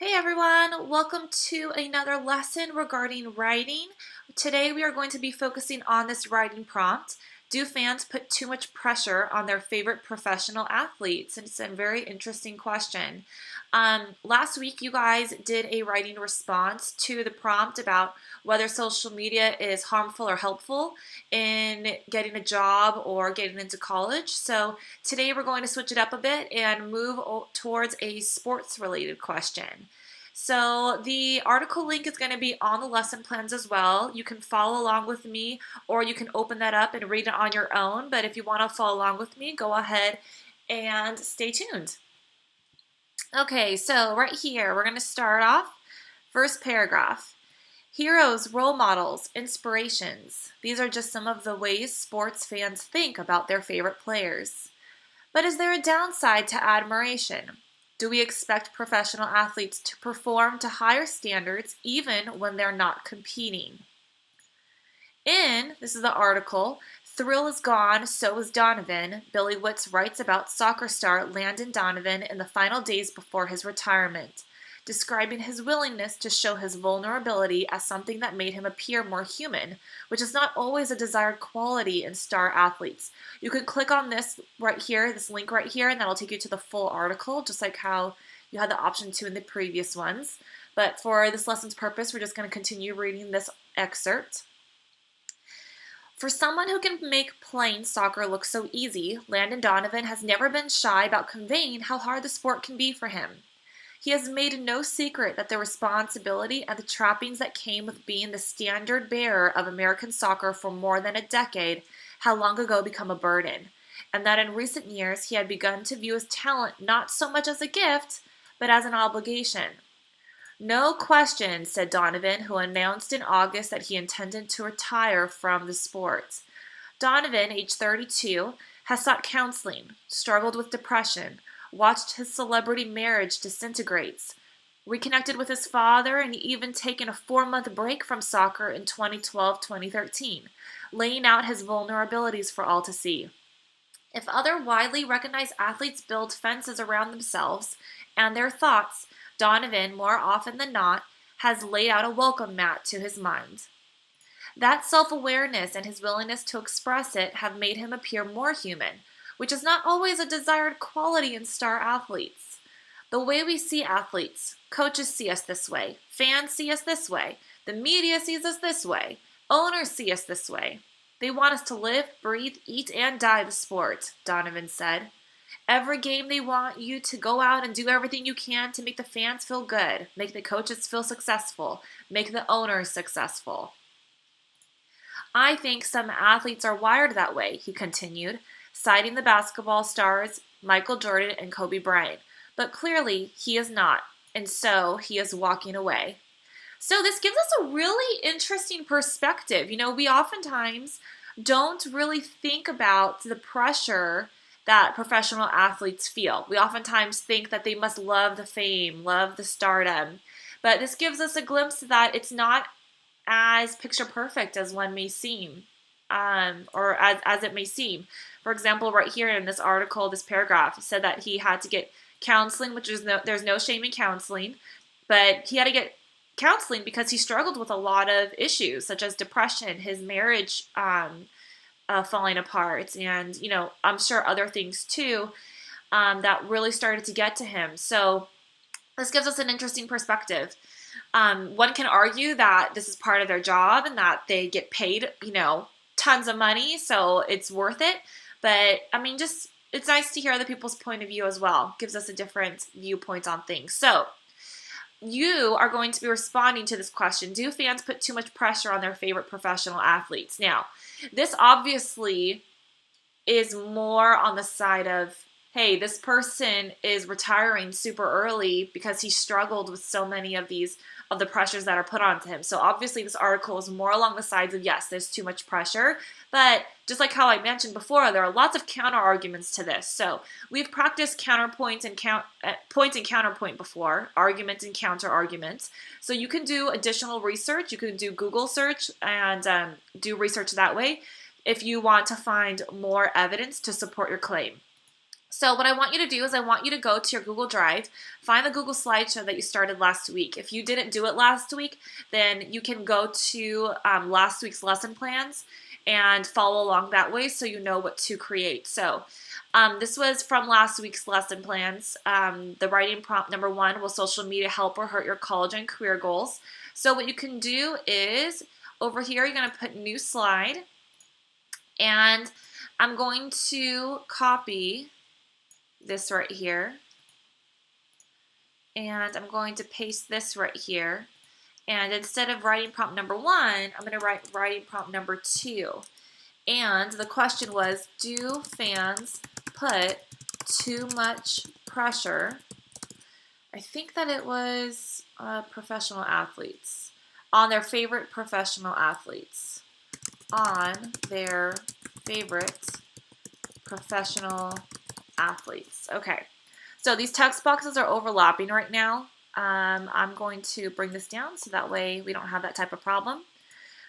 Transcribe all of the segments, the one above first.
Hey everyone, welcome to another lesson regarding writing. Today we are going to be focusing on this writing prompt. Do fans put too much pressure on their favorite professional athletes? And it's a very interesting question. Last week you guys did a writing response to the prompt about whether social media is harmful or helpful in getting a job or getting into college. So today we're going to switch it up a bit and move towards a sports related question. So the article link is going to be on the lesson plans as well. You can follow along with me or you can open that up and read it on your own. But if you want to follow along with me, go ahead and stay tuned. Okay, so right here, we're going to start off. First paragraph. Heroes, role models, inspirations. These are just some of the ways sports fans think about their favorite players. But is there a downside to admiration? Do we expect professional athletes to perform to higher standards even when they're not competing? This is the article, Thrill is Gone, So is Donovan, Billy Witz writes about soccer star Landon Donovan in the final days before his retirement, describing his willingness to show his vulnerability as something that made him appear more human, which is not always a desired quality in star athletes. You can click on this right here, this link right here, and that'll take you to the full article, just like how you had the option to in the previous ones. But for this lesson's purpose, we're just going to continue reading this excerpt. For someone who can make playing soccer look so easy, Landon Donovan has never been shy about conveying how hard the sport can be for him. He has made no secret that the responsibility and the trappings that came with being the standard bearer of American soccer for more than a decade had long ago become a burden, and that in recent years he had begun to view his talent not so much as a gift, but as an obligation. No question, said Donovan, who announced in August that he intended to retire from the sport. Donovan, age 32, has sought counseling, struggled with depression, watched his celebrity marriage disintegrate, reconnected with his father, and even taken a 4-month break from soccer in 2012-2013, laying out his vulnerabilities for all to see. If other widely recognized athletes build fences around themselves and their thoughts, Donovan, more often than not, has laid out a welcome mat to his mind. That self-awareness and his willingness to express it have made him appear more human, which is not always a desired quality in star athletes. The way we see athletes, coaches see us this way, fans see us this way, the media sees us this way, owners see us this way. They want us to live, breathe, eat, and die the sport, Donovan said. Every game they want you to go out and do everything you can to make the fans feel good, make the coaches feel successful, make the owners successful. I think some athletes are wired that way, he continued, citing the basketball stars Michael Jordan and Kobe Bryant. But clearly he is not, and so he is walking away. So this gives us a really interesting perspective. You know, we oftentimes don't really think about the pressure that professional athletes feel. We oftentimes think that they must love the fame, love the stardom. But this gives us a glimpse that it's not as picture perfect as one may seem, or as it may seem. For example, right here in this article, this paragraph said that he had to get counseling, which is there's no shame in counseling, but he had to get counseling because he struggled with a lot of issues such as depression, his marriage falling apart, and I'm sure other things too that really started to get to him. So this gives us an interesting perspective. One can argue that this is part of their job and that they get paid, tons of money, so it's worth it. But I mean, just it's nice to hear other people's point of view as well. Gives us a different viewpoint on things. So you are going to be responding to this question. Do fans put too much pressure on their favorite professional athletes? Now, this obviously is more on the side of, hey, this person is retiring super early because he struggled with so many of the pressures that are put onto him. So obviously this article is more along the sides of, yes, there's too much pressure, but just like how I mentioned before, there are lots of counter arguments to this. So we've practiced counterpoint and point and counterpoint before, argument and counter arguments. So you can do additional research. You can do Google search and do research that way if you want to find more evidence to support your claim. So what I want you to do is I want you to go to your Google Drive, find the Google slideshow that you started last week. If you didn't do it last week, then you can go to last week's lesson plans and follow along that way so you know what to create. So this was from last week's lesson plans. The writing prompt number 1, will social media help or hurt your college and career goals? So what you can do is over here you're going to put new slide, and I'm going to copy this right here, and I'm going to paste this right here, and instead of writing prompt number 1, I'm going to write writing prompt number 2. And the question was, do fans put too much pressure? I think that it was professional athletes, on their favorite professional athletes, on their favorite professional athletes. Okay, so these text boxes are overlapping right now. I'm going to bring this down so that way we don't have that type of problem.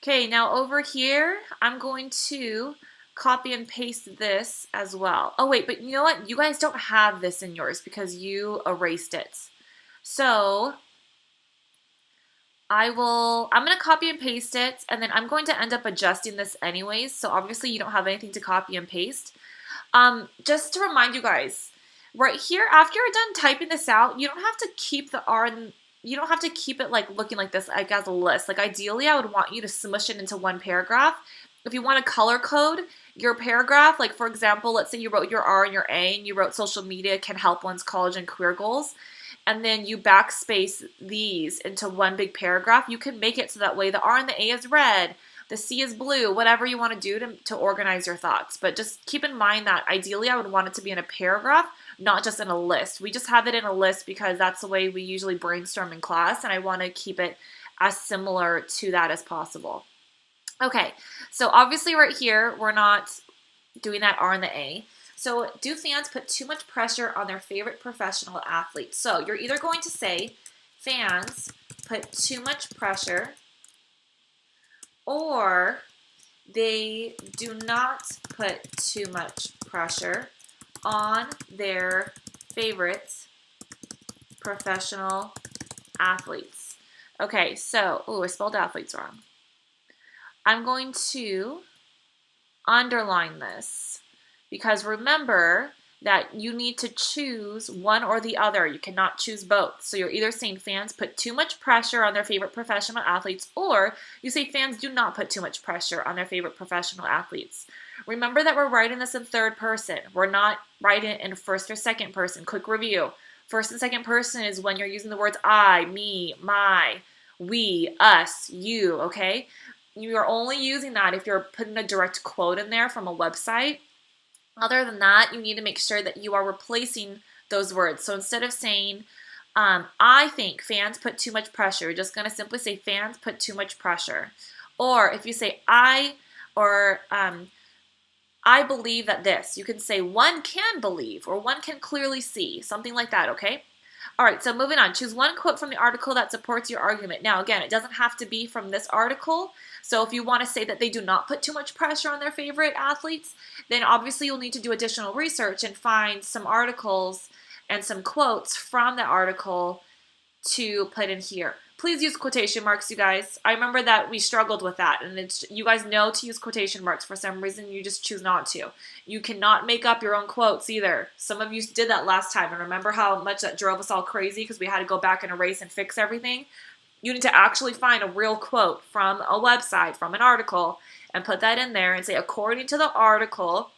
Okay, now over here, I'm going to copy and paste this as well. Oh wait, but you know what? You guys don't have this in yours because you erased it. So I'm going to copy and paste it, and then I'm going to end up adjusting this anyways. So obviously you don't have anything to copy and paste. Just to remind you guys, right here, after you're done typing this out, you don't have to keep the R and you don't have to keep it like looking like this, like as a list. Like ideally, I would want you to smush it into one paragraph. If you want to color code your paragraph, like for example, let's say you wrote your R and your A and you wrote social media can help one's college and career goals, and then you backspace these into one big paragraph, you can make it so that way the R and the A is red, the C is blue, whatever you want to do to organize your thoughts. But just keep in mind that ideally I would want it to be in a paragraph, not just in a list. We just have it in a list because that's the way we usually brainstorm in class, and I want to keep it as similar to that as possible. Okay, so obviously right here, we're not doing that R and the A. So do fans put too much pressure on their favorite professional athletes? So you're either going to say fans put too much pressure, or they do not put too much pressure on their favorite professional athletes. Okay, so, I spelled athletes wrong. I'm going to underline this because remember that you need to choose one or the other. You cannot choose both. So you're either saying fans put too much pressure on their favorite professional athletes, or you say fans do not put too much pressure on their favorite professional athletes. Remember that we're writing this in third person. We're not writing it in first or second person. Quick review. First and second person is when you're using the words I, me, my, we, us, you, okay? You're only using that if you're putting a direct quote in there from a website. Other than that, you need to make sure that you are replacing those words. So instead of saying, I think fans put too much pressure, you're just going to simply say fans put too much pressure. Or if you say I believe that this, you can say one can believe or one can clearly see, something like that, okay? All right, so moving on. Choose one quote from the article that supports your argument. Now, again, it doesn't have to be from this article. So if you want to say that they do not put too much pressure on their favorite athletes, then obviously you'll need to do additional research and find some articles and some quotes from the article to put in here. Please use quotation marks, you guys. I remember that we struggled with that, and you guys know to use quotation marks. For some reason, you just choose not to. You cannot make up your own quotes either. Some of you did that last time, and remember how much that drove us all crazy because we had to go back and erase and fix everything? You need to actually find a real quote from a website, from an article, and put that in there and say, according to the article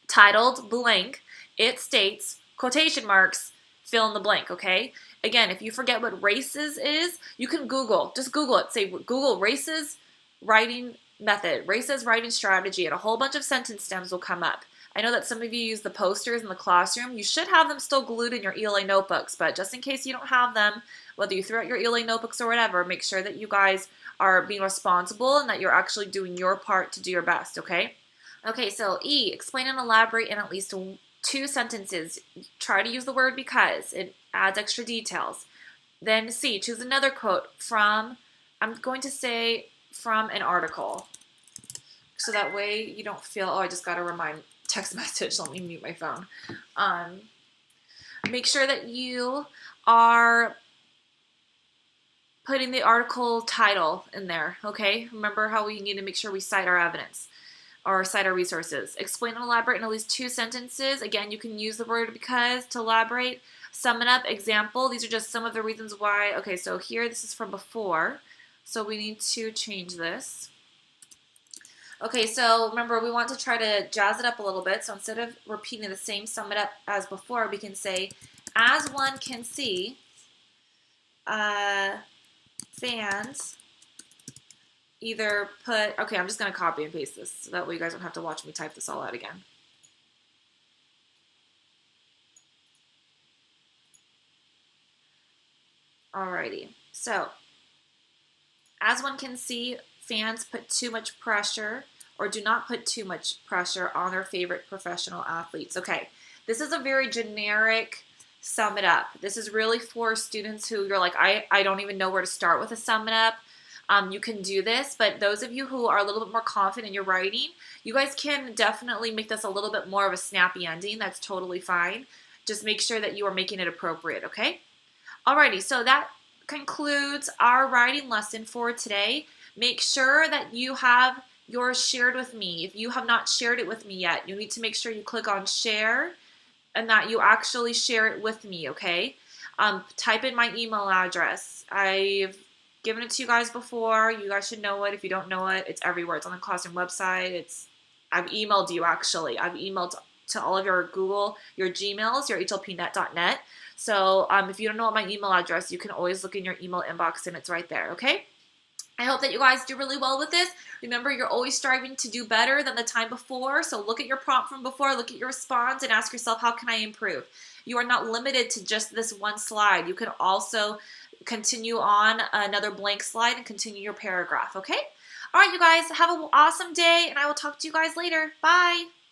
titled blank, it states, quotation marks, fill in the blank, okay? Again, if you forget what races is, you can Google. Just Google it. Say Google races writing method, races writing strategy, and a whole bunch of sentence stems will come up. I know that some of you use the posters in the classroom. You should have them still glued in your ELA notebooks, but just in case you don't have them, whether you threw out your ELA notebooks or whatever, make sure that you guys are being responsible and that you're actually doing your part to do your best, okay? Okay, so E, explain and elaborate in at least 2 sentences. Try to use the word because. It adds extra details. Then C, choose another quote from, I'm going to say from an article. So that way you don't feel, I just got to remind text message. Let me mute my phone. Make sure that you are putting the article title in there, okay? Remember how we need to make sure we cite our evidence or cite our resources. Explain and elaborate in at least 2 sentences. Again, you can use the word because to elaborate. Sum it up, example. These are just some of the reasons why. Okay, so here, this is from before. So we need to change this. Okay, so remember, we want to try to jazz it up a little bit. So instead of repeating the same sum it up as before, we can say, as one can see, fans either put, okay, I'm just going to copy and paste this so that way you guys don't have to watch me type this all out again. Alrighty, so as one can see, fans put too much pressure or do not put too much pressure on their favorite professional athletes. Okay, this is a very generic sum it up. This is really for students who you're like, I don't even know where to start with a sum it up. You can do this, but those of you who are a little bit more confident in your writing, you guys can definitely make this a little bit more of a snappy ending. That's totally fine. Just make sure that you are making it appropriate, okay? Alrighty, so that concludes our writing lesson for today. Make sure that you have yours shared with me. If you have not shared it with me yet, you need to make sure you click on share and that you actually share it with me, okay? Type in my email address. I've given it to you guys before. You guys should know it. If you don't know it, it's everywhere. It's on the Classroom website. I've emailed you, actually. I've emailed to all of your Google, your Gmails, your hlpnet.net. So if you don't know what my email address, you can always look in your email inbox and it's right there, okay? I hope that you guys do really well with this. Remember, you're always striving to do better than the time before. So look at your prompt from before, look at your response, and ask yourself, how can I improve? You are not limited to just this one slide. You can also continue on another blank slide and continue your paragraph, okay? All right, you guys, have an awesome day, and I will talk to you guys later. Bye.